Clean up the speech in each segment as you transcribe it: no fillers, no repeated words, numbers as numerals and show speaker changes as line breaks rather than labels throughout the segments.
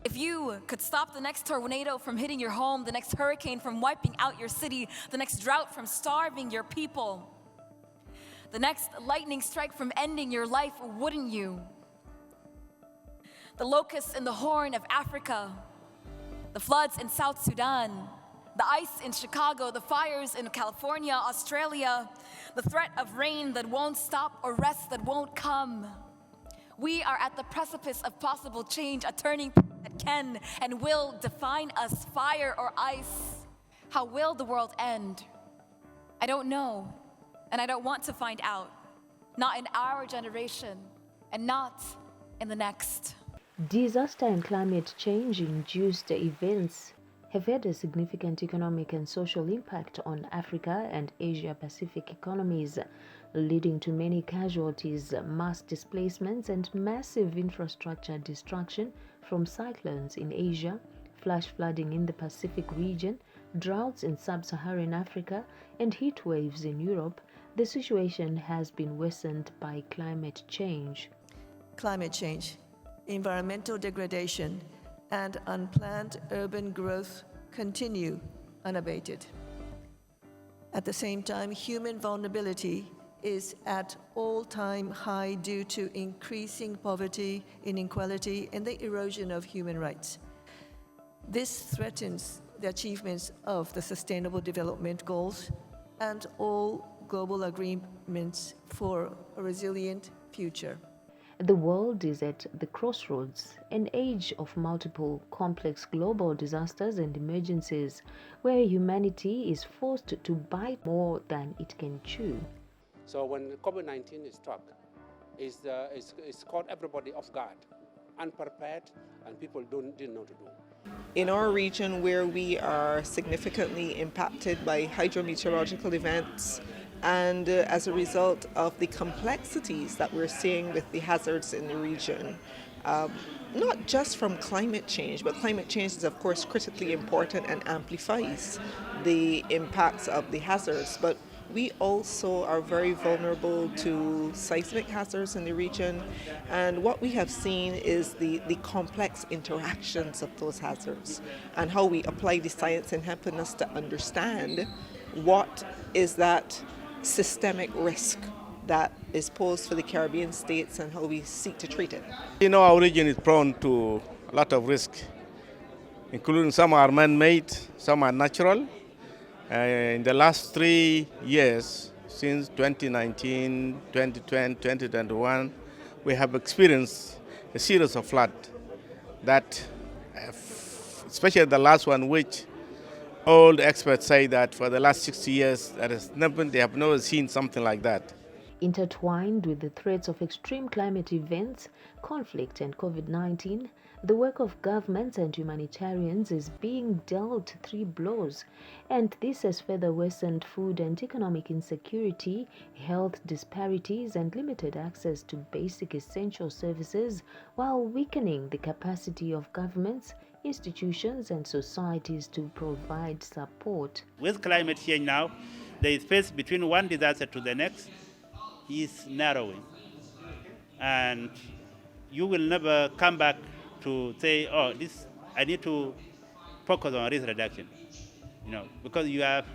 If you could stop the next tornado from hitting your home, the next hurricane from wiping out your city, the next drought from starving your people, the next lightning strike from ending your life, wouldn't you? The locusts in the Horn of Africa, the floods in South Sudan, the ice in Chicago, the fires in California, Australia, the threat of rain that won't stop or rest that won't come. We are at the precipice of possible change, a turning point that can and will define us, fire or ice. How will the world end? I don't know, and I don't want to find out. Not in our generation, and not in the next.
Disaster and climate change-induced events have had a significant economic and social impact on Africa and Asia-Pacific economies, leading to many casualties, mass displacements, and massive infrastructure destruction from cyclones in Asia, flash flooding in the Pacific region, droughts in Sub Saharan Africa, and heat waves in Europe. The situation has been worsened by climate change.
Climate change, environmental degradation, and unplanned urban growth continue unabated. At the same time, human vulnerability is at all-time high due to increasing poverty, inequality, and the erosion of human rights. This threatens the achievements of the Sustainable Development Goals and all global agreements for a resilient future.
The world is at the crossroads, an age of multiple complex global disasters and emergencies, where humanity is forced to bite more than it can chew.
So when COVID-19 is struck, it's caught everybody off guard, unprepared, and people didn't know what to do.
In our region, where we are significantly impacted by hydrometeorological events, and as a result of the complexities that we're seeing with the hazards in the region, not just from climate change, but climate change is of course critically important and amplifies the impacts of the hazards, but we also are very vulnerable to seismic hazards in the region, and what we have seen is the complex interactions of those hazards and how we apply the science in helping us to understand what is that systemic risk that is posed for the Caribbean states and how we seek to treat it.
You know, our region is prone to a lot of risk, including some are man-made, some are natural. In the last 3 years, since 2019, 2020, 2021, we have experienced a series of floods that, especially the last one, which all the experts say that for the last 60 years, they have never seen something like that.
Intertwined with the threats of extreme climate events, conflict, and COVID-19, the work of governments and humanitarians is being dealt 3 blows, and this has further worsened food and economic insecurity, health disparities, and limited access to basic essential services, while weakening the capacity of governments, institutions, and societies to provide support.
With climate change now, the space between one disaster to the next is narrowing, and you will never come back to say, oh, I need to focus on risk reduction, because you have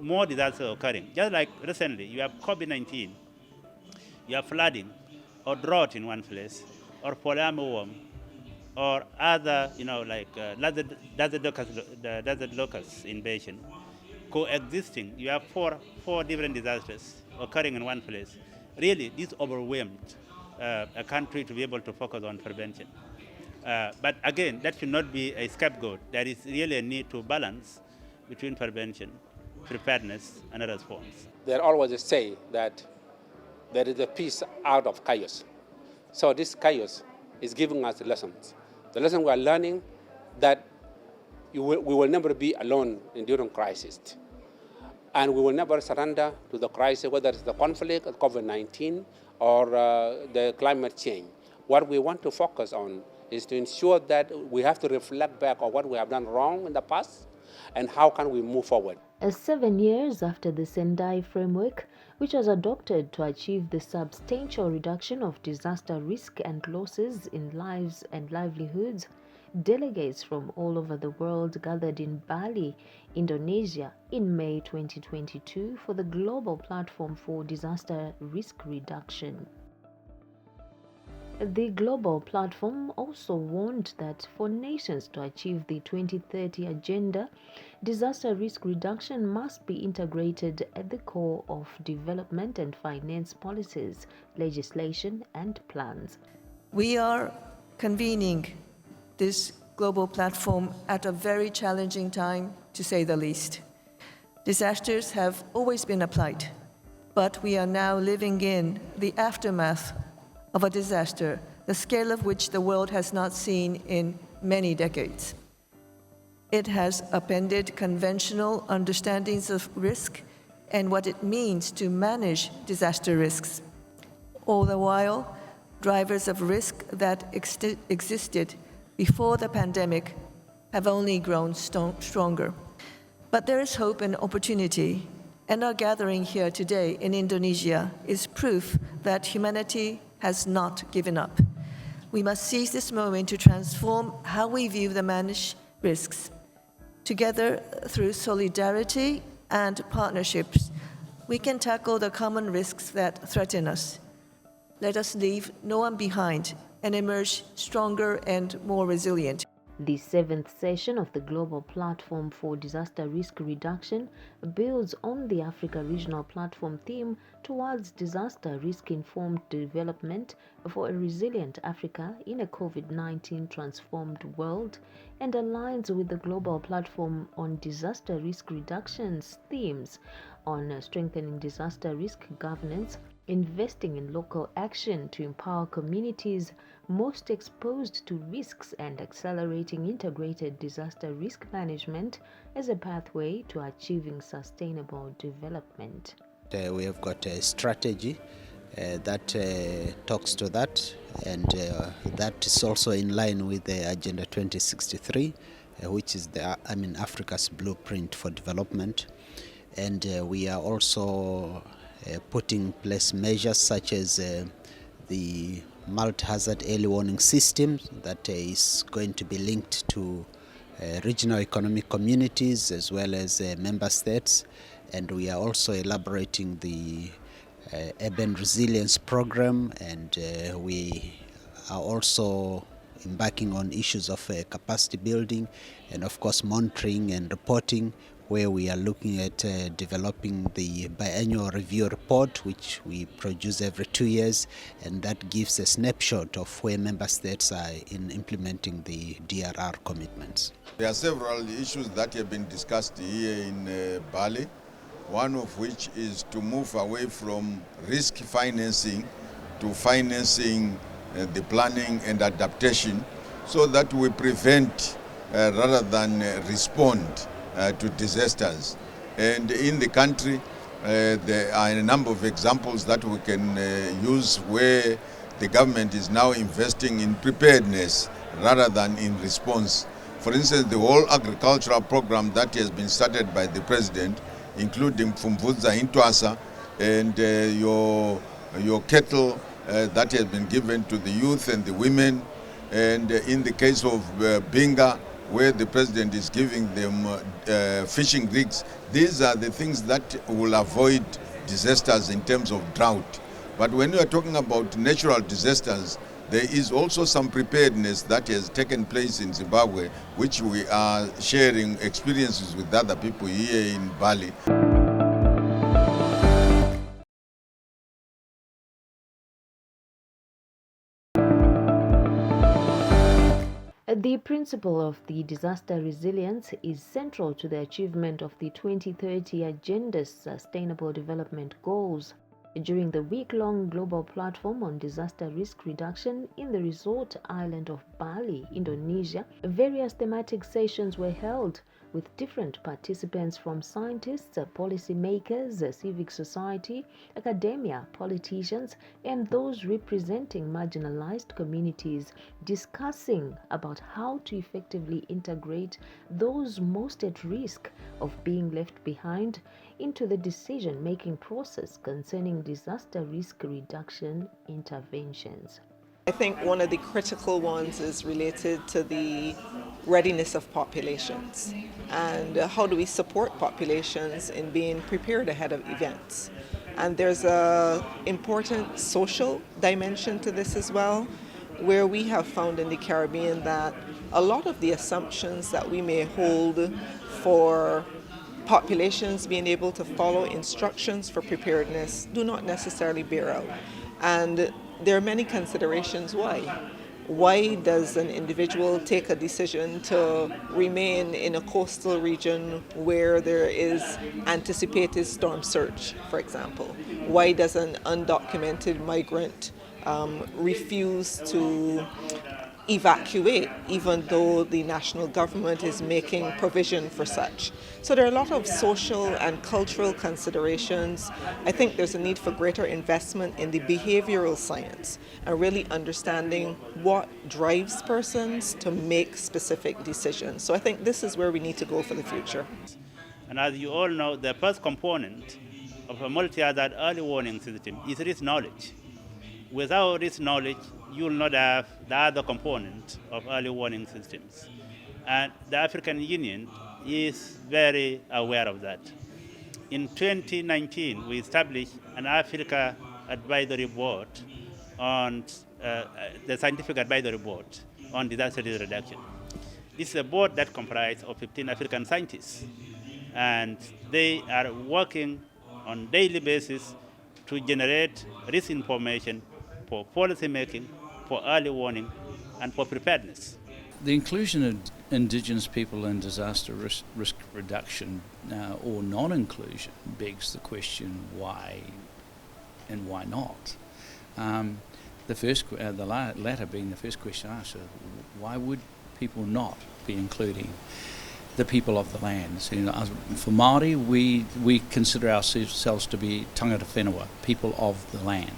more disasters occurring. Just like recently, you have COVID-19, you have flooding or drought in one place, or polymer or other, desert locusts invasion, coexisting. You have four different disasters occurring in one place. Really, this overwhelmed a country to be able to focus on prevention. But again, that should not be a scapegoat. There is really a need to balance between prevention, preparedness, and response.
They always say that there is a peace out of chaos. So this chaos is giving us lessons. The lesson we are learning that we will never be alone during crisis. And we will never surrender to the crisis, whether it's the conflict, COVID-19, or the climate change. What we want to focus on is to ensure that we have to reflect back on what we have done wrong in the past and how can we move forward.
7 years after the Sendai Framework, which was adopted to achieve the substantial reduction of disaster risk and losses in lives and livelihoods, delegates from all over the world gathered in Bali, Indonesia in May 2022 for the Global Platform for Disaster Risk Reduction. The global platform also warned that for nations to achieve the 2030 agenda, disaster risk reduction must be integrated at the core of development and finance policies, legislation, and plans.
We are convening this global platform at a very challenging time, to say the least. Disasters have always been a plight, but we are now living in the aftermath of a disaster, the scale of which the world has not seen in many decades. It has upended conventional understandings of risk and what it means to manage disaster risks. All the while, drivers of risk that existed before the pandemic have only grown stronger. But there is hope and opportunity, and our gathering here today in Indonesia is proof that humanity has not given up. We must seize this moment to transform how we view the managed risks. Together, through solidarity and partnerships, we can tackle the common risks that threaten us. Let us leave no one behind and emerge stronger and more resilient.
The 7th session of the Global Platform for Disaster Risk Reduction builds on the Africa Regional Platform theme towards disaster risk-informed development for a resilient Africa in a COVID-19 transformed world and aligns with the Global Platform on Disaster Risk Reduction's themes on strengthening disaster risk governance, investing in local action to empower communities most exposed to risks, and accelerating integrated disaster risk management as a pathway to achieving sustainable development.
We have got a strategy that talks to that, and that is also in line with the Agenda 2063, which is Africa's blueprint for development. And we are also putting in place measures such as the multi-hazard early warning system that is going to be linked to regional economic communities as well as member states. And we are also elaborating the urban resilience program, and we are also embarking on issues of capacity building and of course monitoring and reporting, where we are looking at developing the biannual review report, which we produce every 2 years, and that gives a snapshot of where member states are in implementing the DRR commitments.
There are several issues that have been discussed here in Bali, one of which is to move away from risk financing to financing the planning and adaptation, so that we prevent rather than respond to disasters. And in the country, there are a number of examples that we can use where the government is now investing in preparedness rather than in response. For instance, the whole agricultural program that has been started by the president, including Fumvudza Intwasa, and your cattle that has been given to the youth and the women, and in the case of Binga, where the president is giving them fishing rigs. These are the things that will avoid disasters in terms of drought. But when you are talking about natural disasters, there is also some preparedness that has taken place in Zimbabwe, which we are sharing experiences with other people here in Bali.
The principle of the disaster resilience is central to the achievement of the 2030 Agenda's Sustainable Development Goals. During the week-long global platform on disaster risk reduction in the resort island of Bali, Indonesia, various thematic sessions were held with different participants from scientists, policymakers, civic society, academia, politicians, and those representing marginalized communities, discussing about how to effectively integrate those most at risk of being left behind into the decision-making process concerning disaster risk reduction interventions.
I think one of the critical ones is related to the readiness of populations and how do we support populations in being prepared ahead of events. And there's an important social dimension to this as well, where we have found in the Caribbean that a lot of the assumptions that we may hold for populations being able to follow instructions for preparedness do not necessarily bear out. And there are many considerations why. Why does an individual take a decision to remain in a coastal region where there is anticipated storm surge, for example? Why does an undocumented migrant refuse to evacuate, even though the national government is making provision for such? So there are a lot of social and cultural considerations. I think there's a need for greater investment in the behavioral science and really understanding what drives persons to make specific decisions. So I think this is where we need to go for the future.
And as you all know, the first component of a multi-hazard early warning system is risk knowledge. Without risk knowledge, you will not have the other component of early warning systems. And the African Union is very aware of that. In 2019, we established an Africa Advisory Board on the Scientific Advisory Board on disaster risk reduction. This is a board that comprises of 15 African scientists, and they are working on a daily basis to generate risk information for policy making, for early warning, and for preparedness.
The inclusion of Indigenous people in disaster risk reduction or non-inclusion begs the question why and why not. The latter being the first question asked, why would people not be including the people of the land? So, for Māori, we consider ourselves to be tangata whenua, people of the land.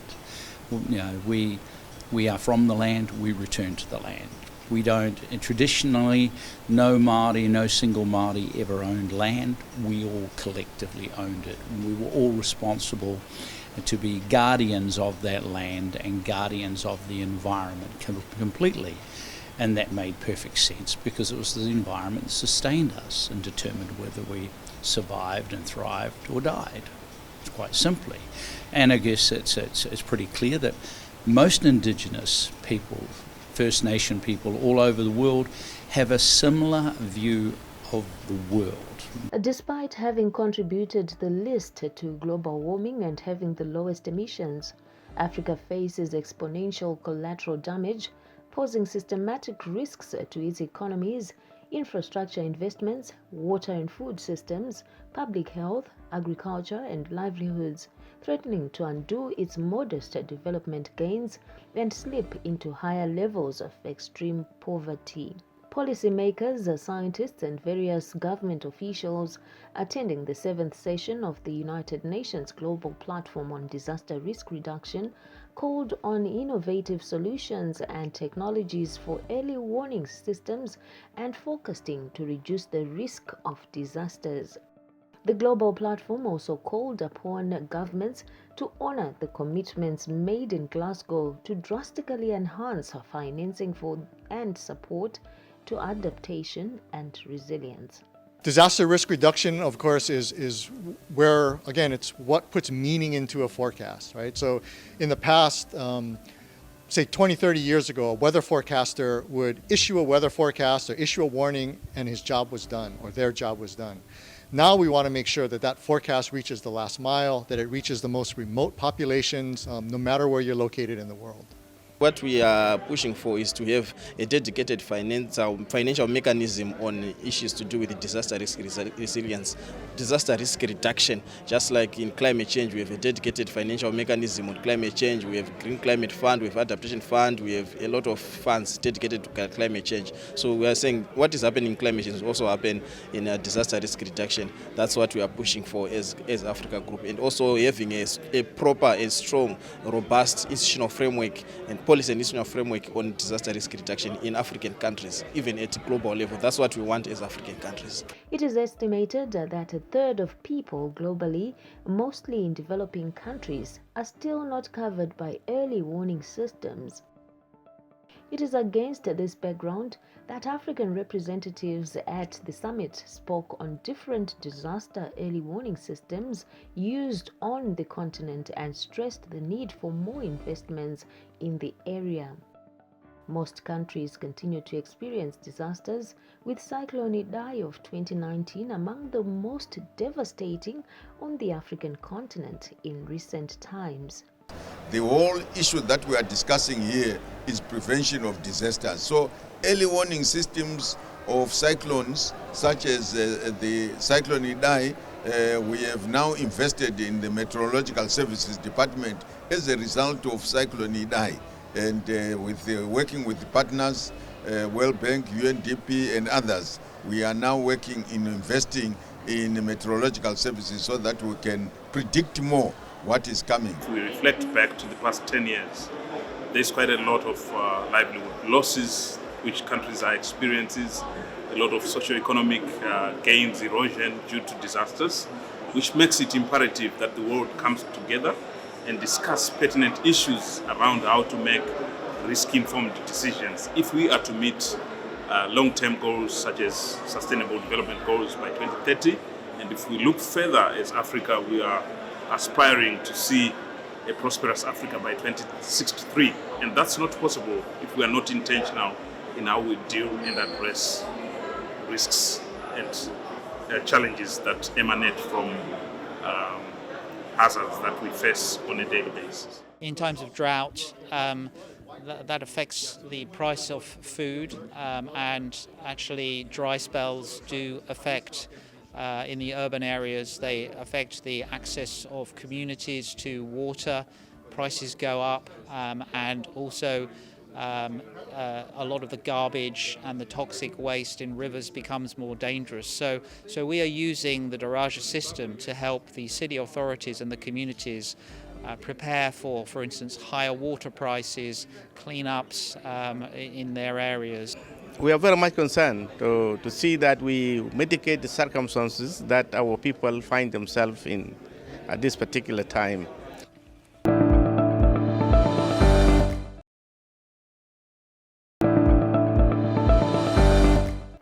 We are from the land, we return to the land. We don't, and traditionally, no Māori, no single Māori ever owned land. We all collectively owned it. We were all responsible to be guardians of that land and guardians of the environment completely. And that made perfect sense because it was the environment that sustained us and determined whether we survived and thrived or died, quite simply. And I guess it's pretty clear that most Indigenous people, First Nation people all over the world, have a similar view of the world.
Despite having contributed the least to global warming and having the lowest emissions, Africa faces exponential collateral damage, posing systematic risks to its economies, infrastructure investments, water and food systems, public health, agriculture and livelihoods, threatening to undo its modest development gains and slip into higher levels of extreme poverty. Policymakers, scientists and various government officials attending the 7th session of the United Nations Global Platform on Disaster Risk Reduction called on innovative solutions and technologies for early warning systems and forecasting to reduce the risk of disasters. The global platform also called upon governments to honor the commitments made in Glasgow to drastically enhance financing for and support to adaptation and resilience.
Disaster risk reduction, of course, is where, again, it's what puts meaning into a forecast, right? So in the past, say 20, 30 years ago, a weather forecaster would issue a weather forecast or issue a warning and his job was done or their job was done. Now we want to make sure that that forecast reaches the last mile, that it reaches the most remote populations, no matter where you're located in the world.
What we are pushing for is to have a dedicated financial mechanism on issues to do with disaster risk resilience, disaster risk reduction. Just like in climate change, we have a dedicated financial mechanism on climate change. We have Green Climate Fund, we have Adaptation Fund, we have a lot of funds dedicated to climate change. So we are saying what is happening in climate change also happen in disaster risk reduction. That's what we are pushing for as Africa Group, and also having a proper and strong, robust institutional framework and policy and institutional framework on disaster risk reduction in African countries, even at global level. That's what we want as African countries.
It is estimated that a third of people globally, mostly in developing countries, are still not covered by early warning systems. It is against this background that African representatives at the summit spoke on different disaster early warning systems used on the continent and stressed the need for more investments in the area. Most countries continue to experience disasters, with Cyclone Idai of 2019 among the most devastating on the African continent in recent times.
The whole issue that we are discussing here is prevention of disasters. So early warning systems of cyclones, such as the Cyclone Idai, we have now invested in the Meteorological Services Department as a result of Cyclone Idai. And working with the partners, World Bank, UNDP and others, we are now working in investing in meteorological services so that we can predict more what is coming.
If we reflect back to the past 10 years, there's quite a lot of livelihood losses which countries are experiencing, a lot of socio-economic gains, erosion due to disasters, which makes it imperative that the world comes together and discuss pertinent issues around how to make risk-informed decisions if we are to meet long-term goals such as Sustainable Development Goals by 2030. And if we look further as Africa, we are aspiring to see a prosperous Africa by 2063. And that's not possible if we are not intentional in how we deal and address risks and challenges that emanate from hazards that we face on a daily basis.
In times of drought, that affects the price of food, and actually dry spells do affect in the urban areas. They affect the access of communities to water. Prices go up, and also a lot of the garbage and the toxic waste in rivers becomes more dangerous. So we are using the Daraja system to help the city authorities and the communities prepare for instance, higher water prices, cleanups in their areas.
We are very much concerned to see that we mitigate the circumstances that our people find themselves in at this particular time.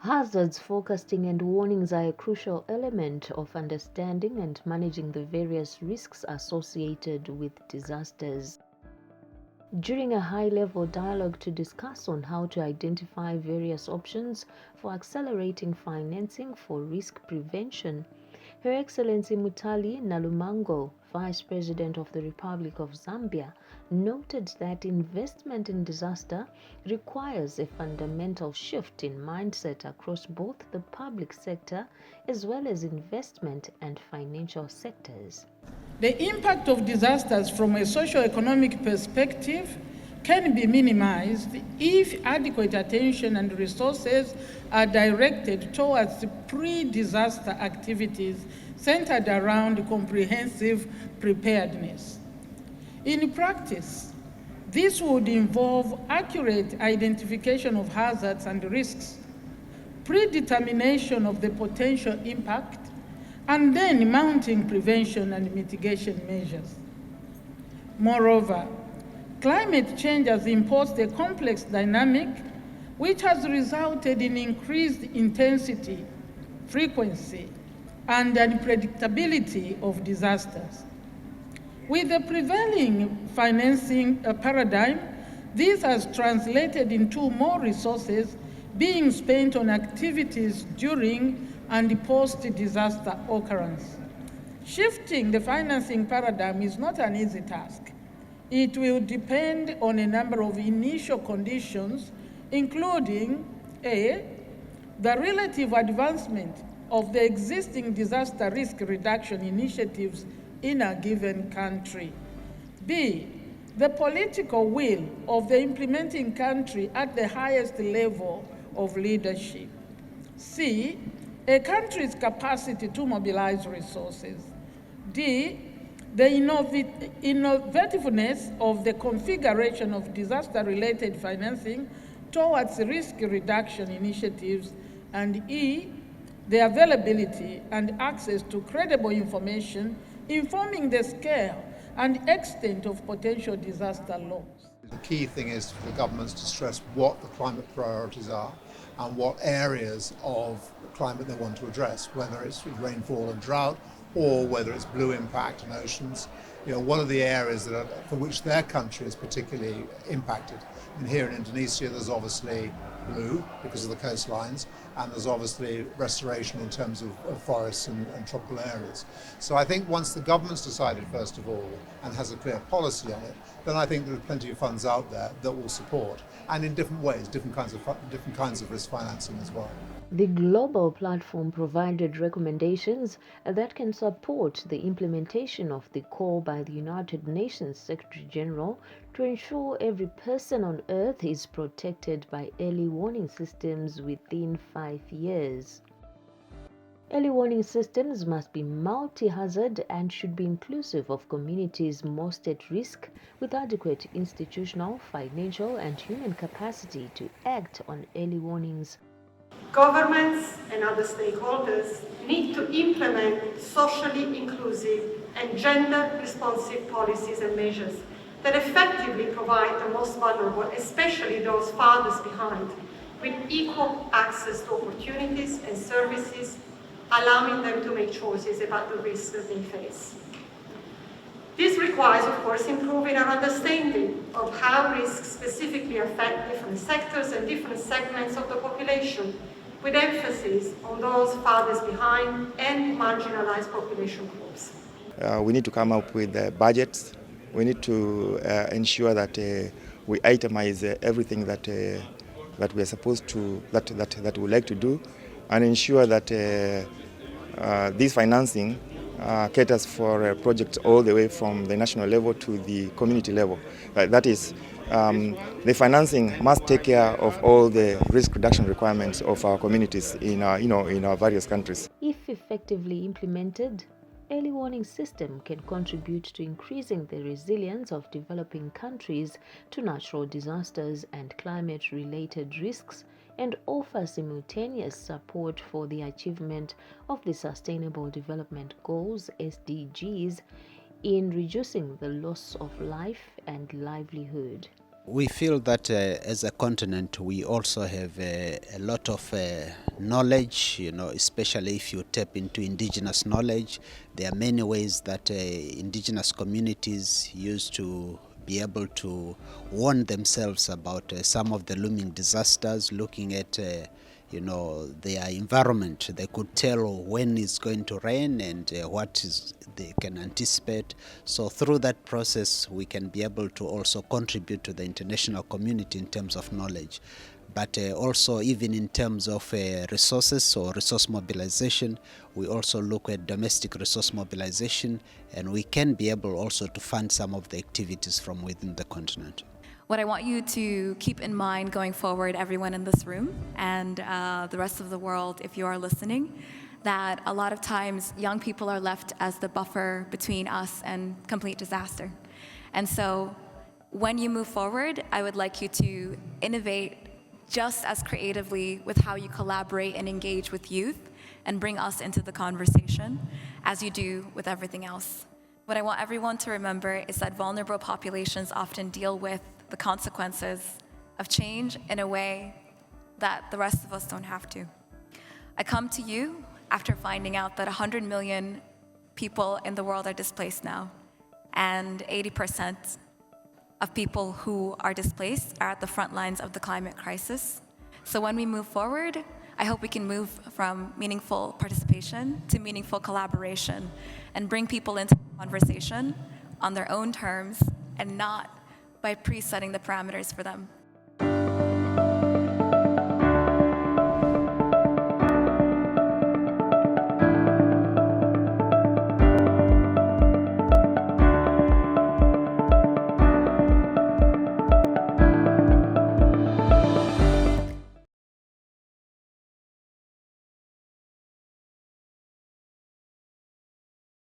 Hazards forecasting and warnings are a crucial element of understanding and managing the various risks associated with disasters. During a high-level dialogue to discuss on how to identify various options for accelerating financing for risk prevention, Her Excellency Mutali Nalumango, Vice President of the Republic of Zambia, noted that investment in disaster requires a fundamental shift in mindset across both the public sector as well as investment and financial sectors.
The impact of disasters from a socio-economic perspective can be minimized if adequate attention and resources are directed towards pre-disaster activities centered around comprehensive preparedness. In practice, this would involve accurate identification of hazards and risks, predetermination of the potential impact, and then mounting prevention and mitigation measures. Moreover, climate change has imposed a complex dynamic which has resulted in increased intensity, frequency, and unpredictability of disasters. With the prevailing financing paradigm, this has translated into more resources being spent on activities during and post-disaster occurrence. Shifting the financing paradigm is not an easy task. It will depend on a number of initial conditions, including A, the relative advancement of the existing disaster risk reduction initiatives in a given country. B, the political will of the implementing country at the highest level of leadership. C, a country's capacity to mobilize resources. D, the innovativeness of the configuration of disaster-related financing towards risk reduction initiatives. And E, the availability and access to credible information informing the scale and extent of potential disaster loss.
The key thing is for the governments to stress what the climate priorities are and what areas of climate they want to address, whether it's rainfall and drought or whether it's blue impact and oceans. What are the areas for which their country is particularly impacted? And here in Indonesia, there's obviously blue because of the coastlines, and there's obviously restoration in terms of forests and tropical areas. So I think once the government's decided, first of all, and has a clear policy on it, then I think there are plenty of funds out there that will support, and in different ways, different kinds of risk financing as well.
The global platform provided recommendations that can support the implementation of the call by the United Nations Secretary General to ensure every person on Earth is protected by early warning systems within 5 years. Early warning systems must be multi-hazard and should be inclusive of communities most at risk, with adequate institutional, financial, and human capacity to act on early warnings.
Governments and other stakeholders need to implement socially inclusive and gender-responsive policies and measures that effectively provide the most vulnerable, especially those farthest behind, with equal access to opportunities and services, allowing them to make choices about the risks that they face. This requires, of course, improving our understanding of how risks specifically affect different sectors and different segments of the population, with emphasis on those farthest behind and marginalized population groups.
We need to come up with budgets. We need to ensure that we itemize everything that we are supposed to, that we like to do, and ensure that this financing caters for projects all the way from the national level to the community level. That is, the financing must take care of all the risk reduction requirements of our communities in our various countries.
If effectively implemented, early warning system can contribute to increasing the resilience of developing countries to natural disasters and climate-related risks, and offer simultaneous support for the achievement of the Sustainable Development Goals (SDGs) in reducing the loss of life and livelihood.
We feel that as a continent we also have a lot of knowledge, especially if you tap into indigenous knowledge. There are many ways that indigenous communities use to be able to warn themselves about some of the looming disasters, looking at their environment. They could tell when it's going to rain and what they can anticipate. So through that process we can be able to also contribute to the international community in terms of knowledge. But also even in terms of resources or resource mobilization, we also look at domestic resource mobilization, and we can be able also to fund some of the activities from within the continent.
What I want you to keep in mind going forward, everyone in this room and the rest of the world, if you are listening, that a lot of times young people are left as the buffer between us and complete disaster. And so when you move forward, I would like you to innovate just as creatively with how you collaborate and engage with youth and bring us into the conversation as you do with everything else. What I want everyone to remember is that vulnerable populations often deal with the consequences of change in a way that the rest of us don't have to. I come to you after finding out that 100 million people in the world are displaced now, and 80% of people who are displaced are at the front lines of the climate crisis. So when we move forward, I hope we can move from meaningful participation to meaningful collaboration and bring people into the conversation on their own terms and not by presetting the parameters for them.